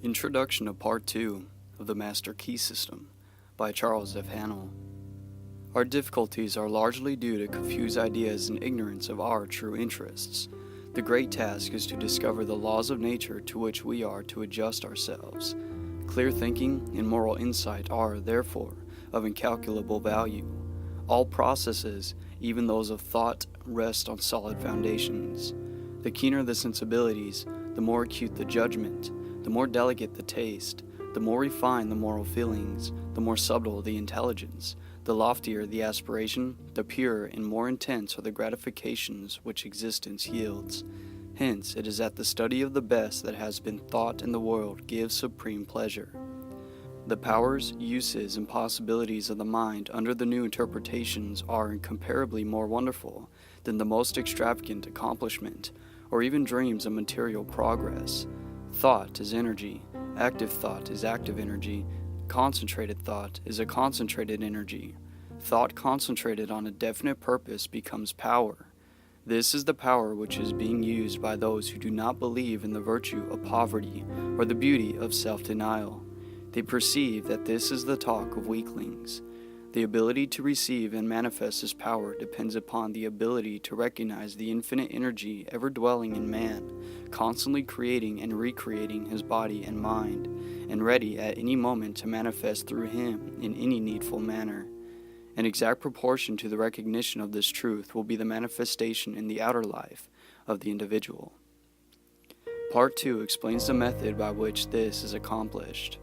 Introduction to Part 2 of the Master Key System by Charles F. Haanel. Our difficulties are largely due to confused ideas and ignorance of our true interests. The great task is to discover the laws of nature to which we are to adjust ourselves. Clear thinking and moral insight are, therefore, of incalculable value. All processes, even those of thought, rest on solid foundations. The keener the sensibilities, the more acute the judgment, the more delicate the taste, the more refined the moral feelings, the more subtle the intelligence, the loftier the aspiration, the purer and more intense are the gratifications which existence yields. Hence, it is at the study of the best that has been thought in the world gives supreme pleasure. The powers, uses, and possibilities of the mind under the new interpretations are incomparably more wonderful than the most extravagant accomplishment, or even dreams of material progress. Thought is energy, active thought is active energy, concentrated thought is a concentrated energy. Thought concentrated on a definite purpose becomes power. This is the power which is being used by those who do not believe in the virtue of poverty or the beauty of self-denial. They perceive that this is the talk of weaklings. The ability to receive and manifest this power depends upon the ability to recognize the infinite energy ever dwelling in man, constantly creating and recreating his body and mind, and ready at any moment to manifest through him in any needful manner. An exact proportion to the recognition of this truth will be the manifestation in the outer life of the individual. Part 2 explains the method by which this is accomplished.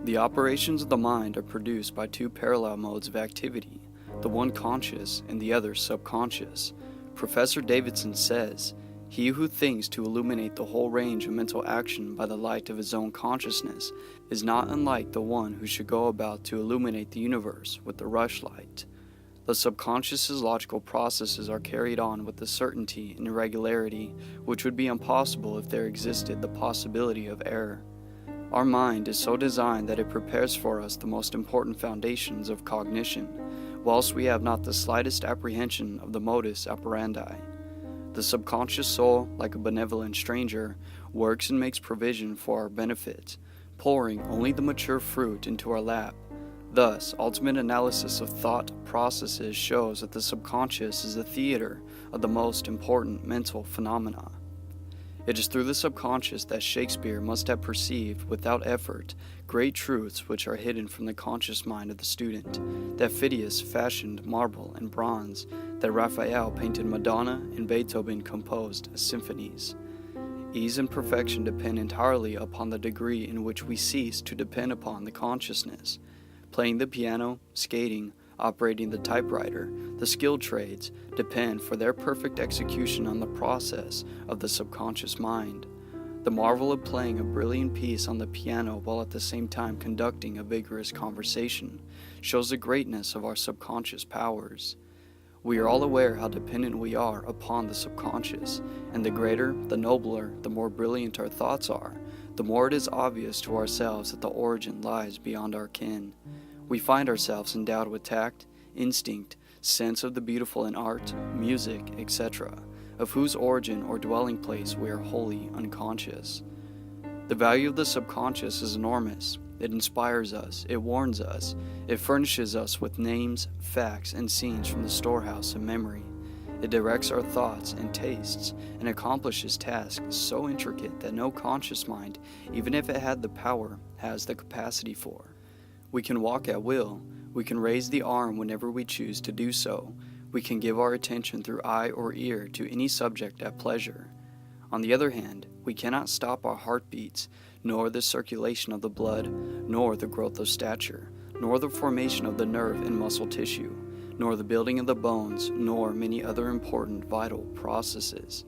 The operations of the mind are produced by two parallel modes of activity, the one conscious and the other subconscious. Professor Davidson says, "He who thinks to illuminate the whole range of mental action by the light of his own consciousness is not unlike the one who should go about to illuminate the universe with the rushlight. The subconscious's logical processes are carried on with a certainty and regularity which would be impossible if there existed the possibility of error. Our mind is so designed that it prepares for us the most important foundations of cognition, whilst we have not the slightest apprehension of the modus operandi. The subconscious soul, like a benevolent stranger, works and makes provision for our benefit, pouring only the mature fruit into our lap. Thus, ultimate analysis of thought processes shows that the subconscious is the theater of the most important mental phenomena. It is through the subconscious that Shakespeare must have perceived, without effort, great truths which are hidden from the conscious mind of the student, that Phidias fashioned marble and bronze, that Raphael painted Madonna and Beethoven composed symphonies. Ease and perfection depend entirely upon the degree in which we cease to depend upon the consciousness. Playing the piano, skating, operating the typewriter, the skilled trades, depend for their perfect execution on the process of the subconscious mind. The marvel of playing a brilliant piece on the piano while at the same time conducting a vigorous conversation shows the greatness of our subconscious powers. We are all aware how dependent we are upon the subconscious, and the greater, the nobler, the more brilliant our thoughts are, the more it is obvious to ourselves that the origin lies beyond our ken. We find ourselves endowed with tact, instinct, sense of the beautiful in art, music, etc., of whose origin or dwelling place we are wholly unconscious. The value of the subconscious is enormous. It inspires us, it warns us, it furnishes us with names, facts, and scenes from the storehouse of memory. It directs our thoughts and tastes, and accomplishes tasks so intricate that no conscious mind, even if it had the power, has the capacity for. We can walk at will, we can raise the arm whenever we choose to do so, we can give our attention through eye or ear to any subject at pleasure. On the other hand, we cannot stop our heartbeats, nor the circulation of the blood, nor the growth of stature, nor the formation of the nerve and muscle tissue, nor the building of the bones, nor many other important vital processes.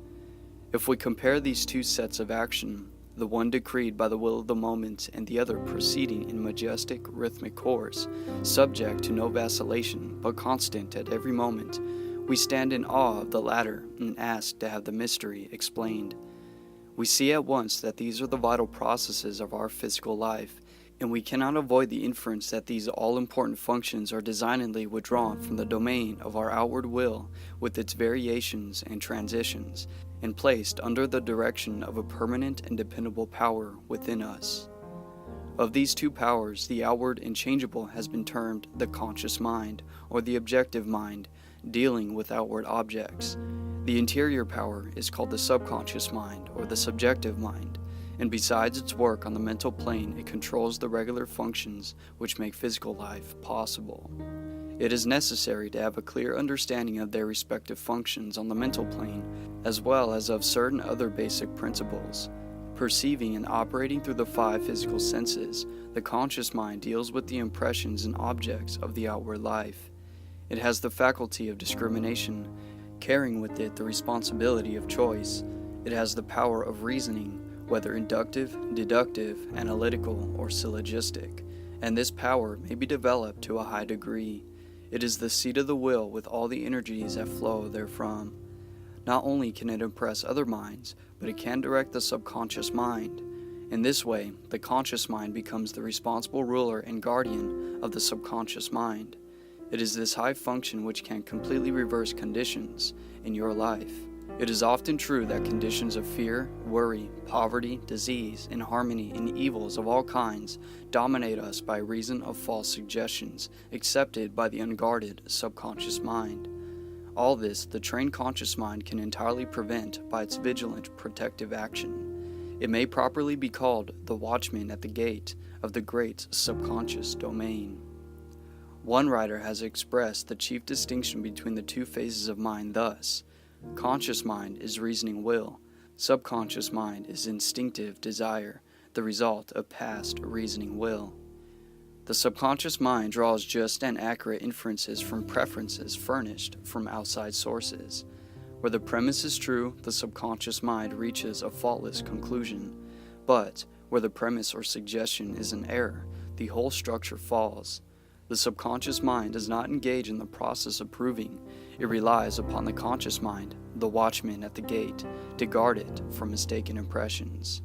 If we compare these two sets of action, the one decreed by the will of the moment and the other proceeding in majestic rhythmic course, subject to no vacillation but constant at every moment, we stand in awe of the latter and ask to have the mystery explained. We see at once that these are the vital processes of our physical life, and we cannot avoid the inference that these all-important functions are designedly withdrawn from the domain of our outward will with its variations and transitions, and placed under the direction of a permanent and dependable power within us. Of these two powers, the outward and changeable has been termed the conscious mind, or the objective mind, dealing with outward objects. The interior power is called the subconscious mind, or the subjective mind, and besides its work on the mental plane, it controls the regular functions which make physical life possible. It is necessary to have a clear understanding of their respective functions on the mental plane, as well as of certain other basic principles. Perceiving and operating through the five physical senses, the conscious mind deals with the impressions and objects of the outward life. It has the faculty of discrimination, carrying with it the responsibility of choice. It has the power of reasoning, whether inductive, deductive, analytical, or syllogistic, and this power may be developed to a high degree. It is the seat of the will with all the energies that flow therefrom. Not only can it impress other minds, but it can direct the subconscious mind. In this way, the conscious mind becomes the responsible ruler and guardian of the subconscious mind. It is this high function which can completely reverse conditions in your life. It is often true that conditions of fear, worry, poverty, disease, inharmony, and evils of all kinds dominate us by reason of false suggestions accepted by the unguarded subconscious mind. All this the trained conscious mind can entirely prevent by its vigilant protective action. It may properly be called the watchman at the gate of the great subconscious domain. One writer has expressed the chief distinction between the two phases of mind thus: conscious mind is reasoning will, subconscious mind is instinctive desire, the result of past reasoning will. The subconscious mind draws just and accurate inferences from preferences furnished from outside sources. Where the premise is true, the subconscious mind reaches a faultless conclusion. But where the premise or suggestion is an error, the whole structure falls. The subconscious mind does not engage in the process of proving. It relies upon the conscious mind, the watchman at the gate, to guard it from mistaken impressions.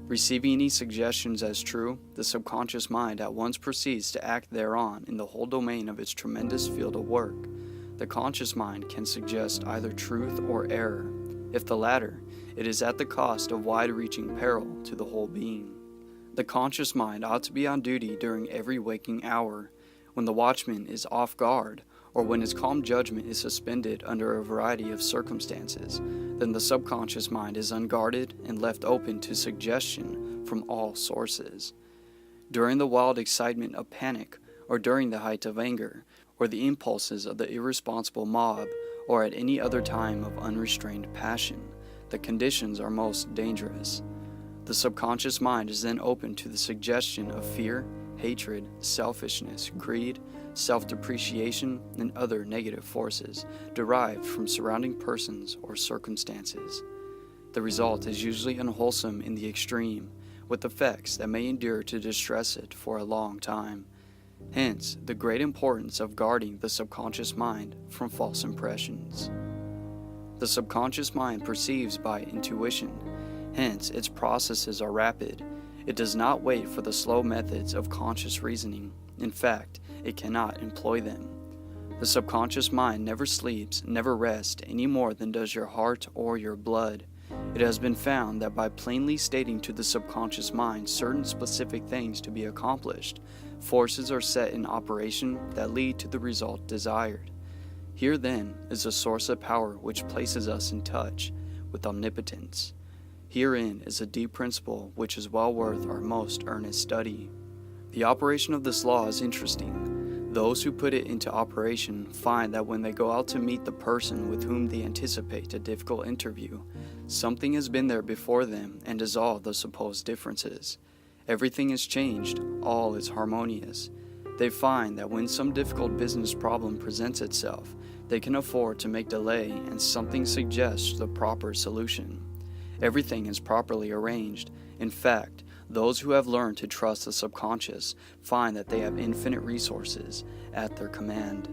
Receiving any suggestions as true, the subconscious mind at once proceeds to act thereon in the whole domain of its tremendous field of work. The conscious mind can suggest either truth or error. If the latter, it is at the cost of wide-reaching peril to the whole being. The conscious mind ought to be on duty during every waking hour. When the watchman is off guard, or when his calm judgment is suspended under a variety of circumstances, then the subconscious mind is unguarded and left open to suggestion from all sources. During the wild excitement of panic, or during the height of anger, or the impulses of the irresponsible mob, or at any other time of unrestrained passion, the conditions are most dangerous. The subconscious mind is then open to the suggestion of fear, hatred, selfishness, greed, self-depreciation, and other negative forces derived from surrounding persons or circumstances. The result is usually unwholesome in the extreme, with effects that may endure to distress it for a long time. Hence, the great importance of guarding the subconscious mind from false impressions. The subconscious mind perceives by intuition, hence its processes are rapid. It does not wait for the slow methods of conscious reasoning. In fact, it cannot employ them. The subconscious mind never sleeps, never rests, any more than does your heart or your blood. It has been found that by plainly stating to the subconscious mind certain specific things to be accomplished, forces are set in operation that lead to the result desired. Here, then, is a source of power which places us in touch with omnipotence. Herein is a deep principle which is well worth our most earnest study. The operation of this law is interesting. Those who put it into operation find that when they go out to meet the person with whom they anticipate a difficult interview, something has been there before them and dissolved the supposed differences. Everything is changed, all is harmonious. They find that when some difficult business problem presents itself, they can afford to make delay and something suggests the proper solution. Everything is properly arranged. In fact, those who have learned to trust the subconscious find that they have infinite resources at their command.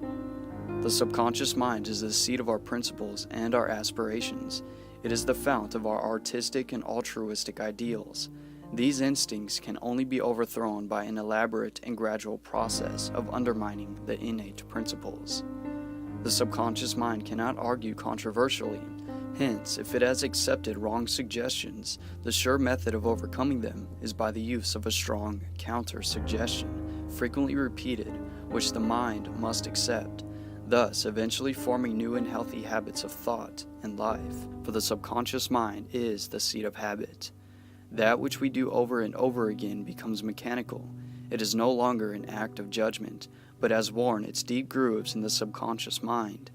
The subconscious mind is the seat of our principles and our aspirations. It is the fount of our artistic and altruistic ideals. These instincts can only be overthrown by an elaborate and gradual process of undermining the innate principles. The subconscious mind cannot argue controversially, Hence, if it has accepted wrong suggestions, the sure method of overcoming them is by the use of a strong counter-suggestion, frequently repeated, which the mind must accept, thus eventually forming new and healthy habits of thought and life, for the subconscious mind is the seat of habit. That which we do over and over again becomes mechanical. It is no longer an act of judgment, but has worn its deep grooves in the subconscious mind.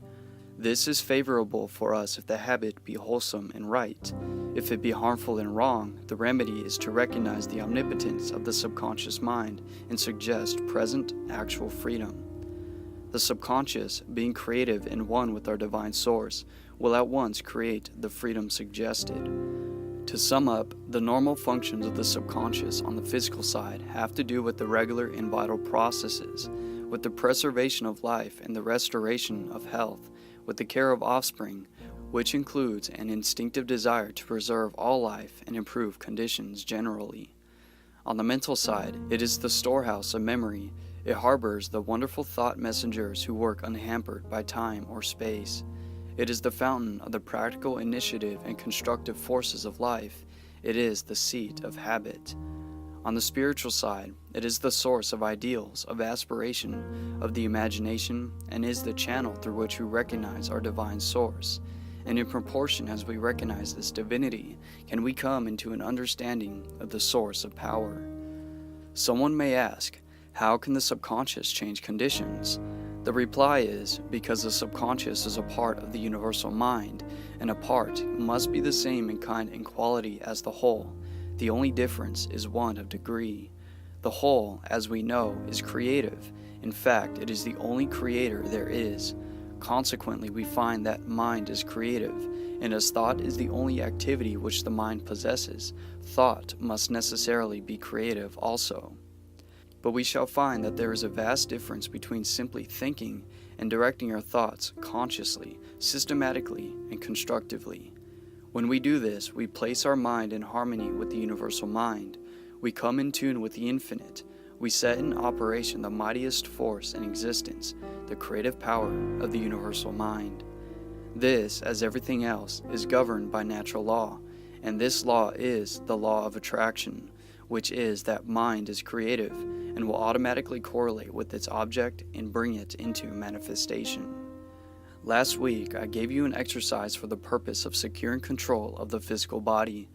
This is favorable for us if the habit be wholesome and right. If it be harmful and wrong, the remedy is to recognize the omnipotence of the subconscious mind and suggest present, actual freedom. The subconscious, being creative and one with our divine source, will at once create the freedom suggested. To sum up, the normal functions of the subconscious on the physical side have to do with the regular and vital processes, with the preservation of life and the restoration of health, with the care of offspring, which includes an instinctive desire to preserve all life and improve conditions generally. On the mental side, it is the storehouse of memory. It harbors the wonderful thought messengers who work unhampered by time or space. It is the fountain of the practical initiative and constructive forces of life. It is the seat of habit. On the spiritual side, it is the source of ideals, of aspiration, of the imagination, and is the channel through which we recognize our divine source. And in proportion as we recognize this divinity, can we come into an understanding of the source of power. Someone may ask, how can the subconscious change conditions? The reply is, because the subconscious is a part of the universal mind, and a part must be the same in kind and quality as the whole. The only difference is one of degree. The whole, as we know, is creative. In fact, it is the only creator there is. Consequently, we find that mind is creative, and as thought is the only activity which the mind possesses, thought must necessarily be creative also. But we shall find that there is a vast difference between simply thinking and directing our thoughts consciously, systematically, and constructively. When we do this, we place our mind in harmony with the universal mind. We come in tune with the infinite. We set in operation the mightiest force in existence, the creative power of the universal mind. This, as everything else, is governed by natural law, and this law is the law of attraction, which is that mind is creative and will automatically correlate with its object and bring it into manifestation. Last week, I gave you an exercise for the purpose of securing control of the physical body.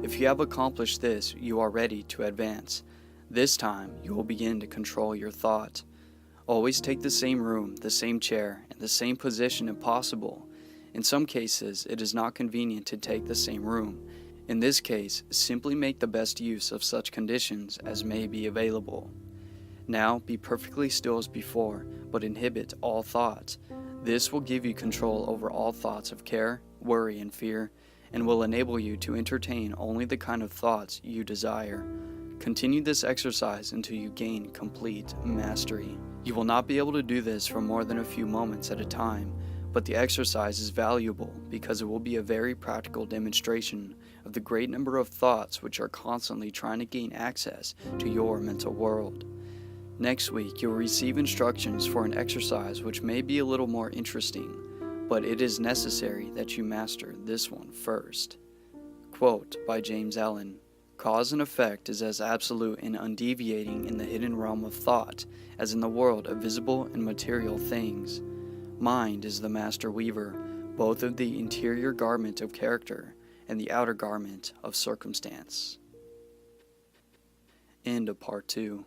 If you have accomplished this, you are ready to advance. This time, you will begin to control your thought. Always take the same room, the same chair, and the same position if possible. In some cases, it is not convenient to take the same room. In this case, simply make the best use of such conditions as may be available. Now, be perfectly still as before, but inhibit all thoughts. This will give you control over all thoughts of care, worry, and fear, and will enable you to entertain only the kind of thoughts you desire. Continue this exercise until you gain complete mastery. You will not be able to do this for more than a few moments at a time, but the exercise is valuable because it will be a very practical demonstration of the great number of thoughts which are constantly trying to gain access to your mental world. Next week, you'll receive instructions for an exercise which may be a little more interesting, but it is necessary that you master this one first. Quote by James Allen, "Cause and effect is as absolute and undeviating in the hidden realm of thought as in the world of visible and material things. Mind is the master weaver, both of the interior garment of character and the outer garment of circumstance." End of part 2.